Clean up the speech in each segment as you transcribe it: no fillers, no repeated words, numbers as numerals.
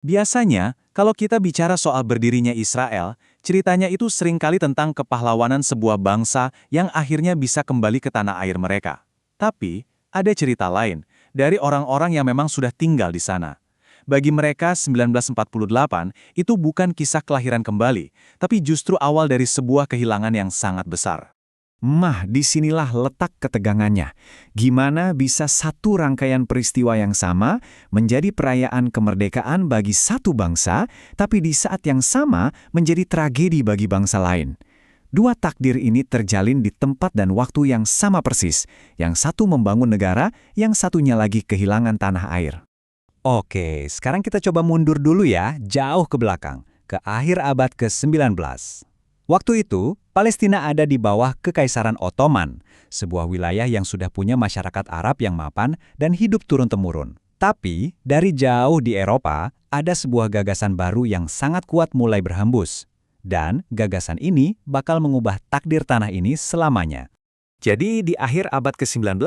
Biasanya, kalau kita bicara soal berdirinya Israel, ceritanya itu seringkali tentang kepahlawanan sebuah bangsa yang akhirnya bisa kembali ke tanah air mereka. Tapi, ada cerita lain, dari orang-orang yang memang sudah tinggal di sana. Bagi mereka, 1948 itu bukan kisah kelahiran kembali, tapi justru awal dari sebuah kehilangan yang sangat besar. Disinilah letak ketegangannya. Gimana bisa satu rangkaian peristiwa yang sama menjadi perayaan kemerdekaan bagi satu bangsa, tapi di saat yang sama menjadi tragedi bagi bangsa lain. Dua takdir ini terjalin di tempat dan waktu yang sama persis. Yang satu membangun negara, yang satunya lagi kehilangan tanah air. Oke, sekarang kita coba mundur dulu ya, jauh ke belakang, ke akhir abad ke-19. Waktu itu, Palestina ada di bawah Kekaisaran Ottoman, sebuah wilayah yang sudah punya masyarakat Arab yang mapan dan hidup turun-temurun. Tapi, dari jauh di Eropa, ada sebuah gagasan baru yang sangat kuat mulai berhembus. Dan gagasan ini bakal mengubah takdir tanah ini selamanya. Jadi di akhir abad ke-19,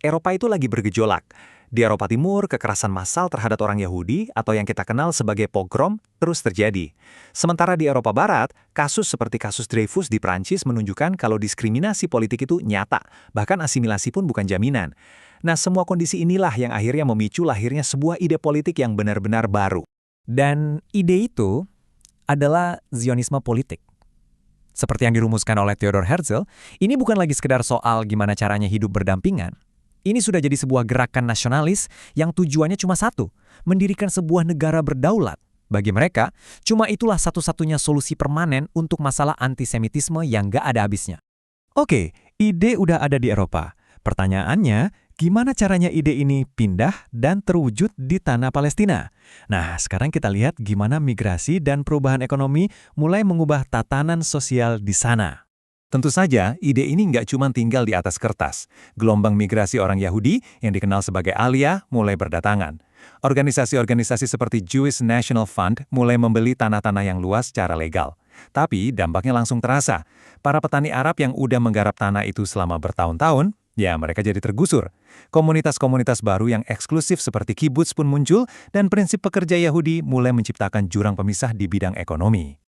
Eropa itu lagi bergejolak. Di Eropa Timur, kekerasan massal terhadap orang Yahudi atau yang kita kenal sebagai pogrom terus terjadi. Sementara di Eropa Barat, kasus seperti kasus Dreyfus di Prancis menunjukkan kalau diskriminasi politik itu nyata, bahkan asimilasi pun bukan jaminan. Nah, semua kondisi inilah yang akhirnya memicu lahirnya sebuah ide politik yang benar-benar baru. Dan ide itu adalah Zionisme politik. Seperti yang dirumuskan oleh Theodor Herzl, ini bukan lagi sekedar soal gimana caranya hidup berdampingan. Ini sudah jadi sebuah gerakan nasionalis yang tujuannya cuma satu, mendirikan sebuah negara berdaulat. Bagi mereka, cuma itulah satu-satunya solusi permanen untuk masalah antisemitisme yang gak ada habisnya. Oke, ide udah ada di Eropa. Pertanyaannya, gimana caranya ide ini pindah dan terwujud di tanah Palestina? Nah, sekarang kita lihat gimana migrasi dan perubahan ekonomi mulai mengubah tatanan sosial di sana. Tentu saja, ide ini nggak cuma tinggal di atas kertas. Gelombang migrasi orang Yahudi yang dikenal sebagai Aliyah mulai berdatangan. Organisasi-organisasi seperti Jewish National Fund mulai membeli tanah-tanah yang luas secara legal. Tapi dampaknya langsung terasa. Para petani Arab yang udah menggarap tanah itu selama bertahun-tahun, ya mereka jadi tergusur. Komunitas-komunitas baru yang eksklusif seperti kibbutz pun muncul dan prinsip pekerja Yahudi mulai menciptakan jurang pemisah di bidang ekonomi.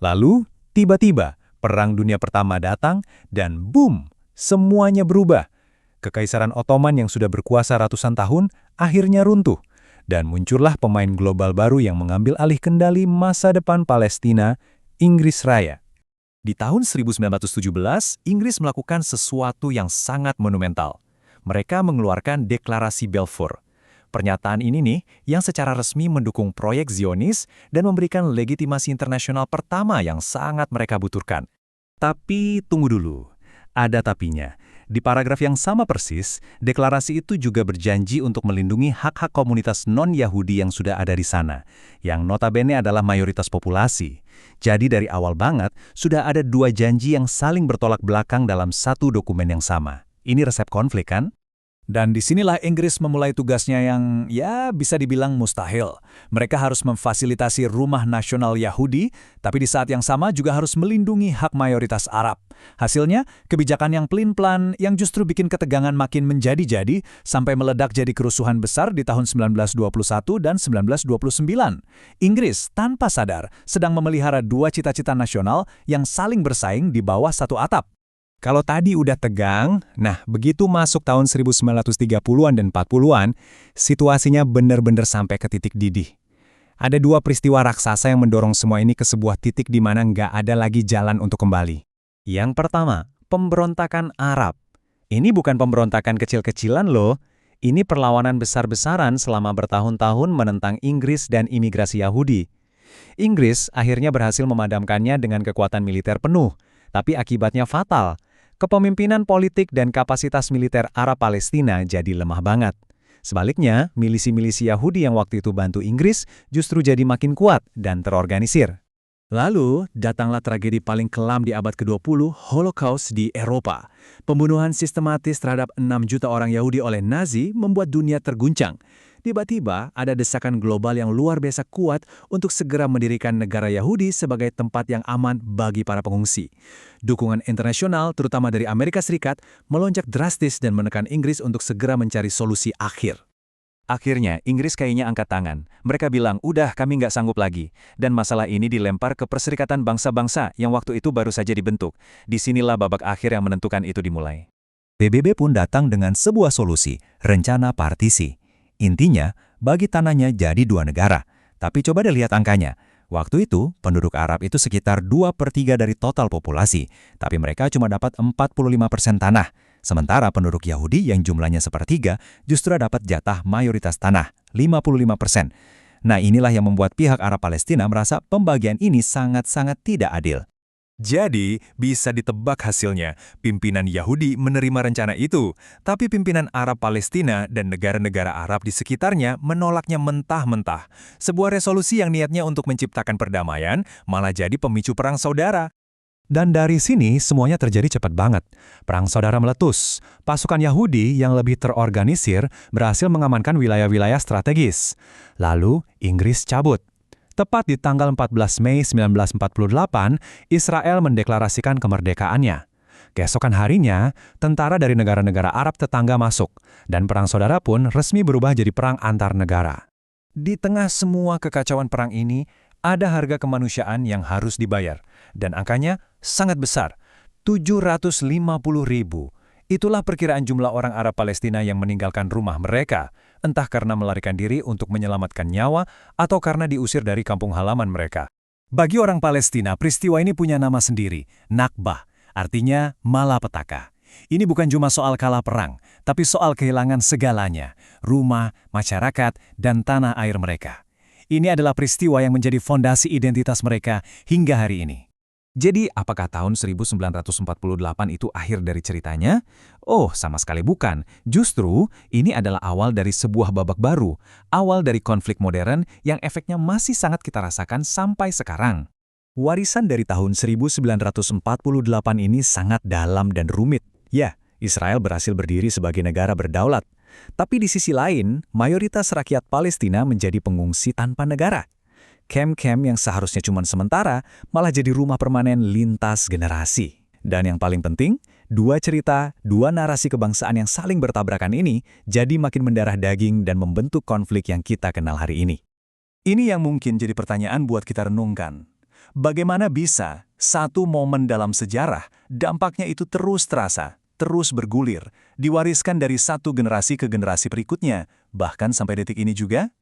Lalu, tiba-tiba, Perang Dunia Pertama datang dan boom, semuanya berubah. Kekaisaran Ottoman yang sudah berkuasa ratusan tahun akhirnya runtuh dan muncullah pemain global baru yang mengambil alih kendali masa depan Palestina, Inggris Raya. Di tahun 1917, Inggris melakukan sesuatu yang sangat monumental. Mereka mengeluarkan Deklarasi Balfour. Pernyataan ini nih yang secara resmi mendukung proyek Zionis dan memberikan legitimasi internasional pertama yang sangat mereka butuhkan. Tapi tunggu dulu, ada tapinya. Di paragraf yang sama persis, deklarasi itu juga berjanji untuk melindungi hak-hak komunitas non-Yahudi yang sudah ada di sana, yang notabene adalah mayoritas populasi. Jadi dari awal banget, sudah ada dua janji yang saling bertolak belakang dalam satu dokumen yang sama. Ini resep konflik kan? Dan disinilah Inggris memulai tugasnya yang, ya bisa dibilang mustahil. Mereka harus memfasilitasi rumah nasional Yahudi, tapi di saat yang sama juga harus melindungi hak mayoritas Arab. Hasilnya, kebijakan yang pelin-pelan yang justru bikin ketegangan makin menjadi-jadi sampai meledak jadi kerusuhan besar di tahun 1921 dan 1929. Inggris, tanpa sadar, sedang memelihara dua cita-cita nasional yang saling bersaing di bawah satu atap. Kalau tadi udah tegang, nah begitu masuk tahun 1930-an dan 40-an, situasinya benar-benar sampai ke titik didih. Ada dua peristiwa raksasa yang mendorong semua ini ke sebuah titik di mana nggak ada lagi jalan untuk kembali. Yang pertama, pemberontakan Arab. Ini bukan pemberontakan kecil-kecilan loh. Ini perlawanan besar-besaran selama bertahun-tahun menentang Inggris dan imigrasi Yahudi. Inggris akhirnya berhasil memadamkannya dengan kekuatan militer penuh, tapi akibatnya fatal. Kepemimpinan politik dan kapasitas militer Arab Palestina jadi lemah banget. Sebaliknya, milisi-milisi Yahudi yang waktu itu bantu Inggris justru jadi makin kuat dan terorganisir. Lalu, datanglah tragedi paling kelam di abad ke-20, Holocaust di Eropa. Pembunuhan sistematis terhadap 6 juta orang Yahudi oleh Nazi membuat dunia terguncang. Tiba-tiba, ada desakan global yang luar biasa kuat untuk segera mendirikan negara Yahudi sebagai tempat yang aman bagi para pengungsi. Dukungan internasional, terutama dari Amerika Serikat, melonjak drastis dan menekan Inggris untuk segera mencari solusi akhir. Akhirnya, Inggris kayaknya angkat tangan. Mereka bilang, udah kami nggak sanggup lagi. Dan masalah ini dilempar ke Perserikatan Bangsa-Bangsa yang waktu itu baru saja dibentuk. Disinilah babak akhir yang menentukan itu dimulai. PBB pun datang dengan sebuah solusi, rencana partisi. Intinya, bagi tanahnya jadi 2 negara. Tapi coba deh lihat angkanya. Waktu itu, penduduk Arab itu sekitar 2/3 dari total populasi, tapi mereka cuma dapat 45% tanah. Sementara penduduk Yahudi yang jumlahnya 1/3 justru dapat jatah mayoritas tanah, 55%. Nah, inilah yang membuat pihak Arab Palestina merasa pembagian ini sangat-sangat tidak adil. Jadi, bisa ditebak hasilnya. Pimpinan Yahudi menerima rencana itu, tapi pimpinan Arab Palestina dan negara-negara Arab di sekitarnya menolaknya mentah-mentah. Sebuah resolusi yang niatnya untuk menciptakan perdamaian malah jadi pemicu perang saudara. Dan dari sini semuanya terjadi cepat banget. Perang saudara meletus. Pasukan Yahudi yang lebih terorganisir berhasil mengamankan wilayah-wilayah strategis. Lalu Inggris cabut. Tepat di tanggal 14 Mei 1948, Israel mendeklarasikan kemerdekaannya. Keesokan harinya, tentara dari negara-negara Arab tetangga masuk, dan perang saudara pun resmi berubah jadi perang antar negara. Di tengah semua kekacauan perang ini, ada harga kemanusiaan yang harus dibayar. Dan angkanya sangat besar, 750.000. Itulah perkiraan jumlah orang Arab Palestina yang meninggalkan rumah mereka, entah karena melarikan diri untuk menyelamatkan nyawa atau karena diusir dari kampung halaman mereka. Bagi orang Palestina, peristiwa ini punya nama sendiri, Nakbah, artinya malapetaka. Ini bukan cuma soal kalah perang, tapi soal kehilangan segalanya, rumah, masyarakat, dan tanah air mereka. Ini adalah peristiwa yang menjadi fondasi identitas mereka hingga hari ini. Jadi, apakah tahun 1948 itu akhir dari ceritanya? Oh, sama sekali bukan. Justru, ini adalah awal dari sebuah babak baru, awal dari konflik modern yang efeknya masih sangat kita rasakan sampai sekarang. Warisan dari tahun 1948 ini sangat dalam dan rumit. Ya, Israel berhasil berdiri sebagai negara berdaulat. Tapi di sisi lain, mayoritas rakyat Palestina menjadi pengungsi tanpa negara. Kem-kem yang seharusnya cuma sementara, malah jadi rumah permanen lintas generasi. Dan yang paling penting, dua cerita, dua narasi kebangsaan yang saling bertabrakan ini jadi makin mendarah daging dan membentuk konflik yang kita kenal hari ini. Ini yang mungkin jadi pertanyaan buat kita renungkan. Bagaimana bisa satu momen dalam sejarah, dampaknya itu terus terasa, terus bergulir, diwariskan dari satu generasi ke generasi berikutnya, bahkan sampai detik ini juga?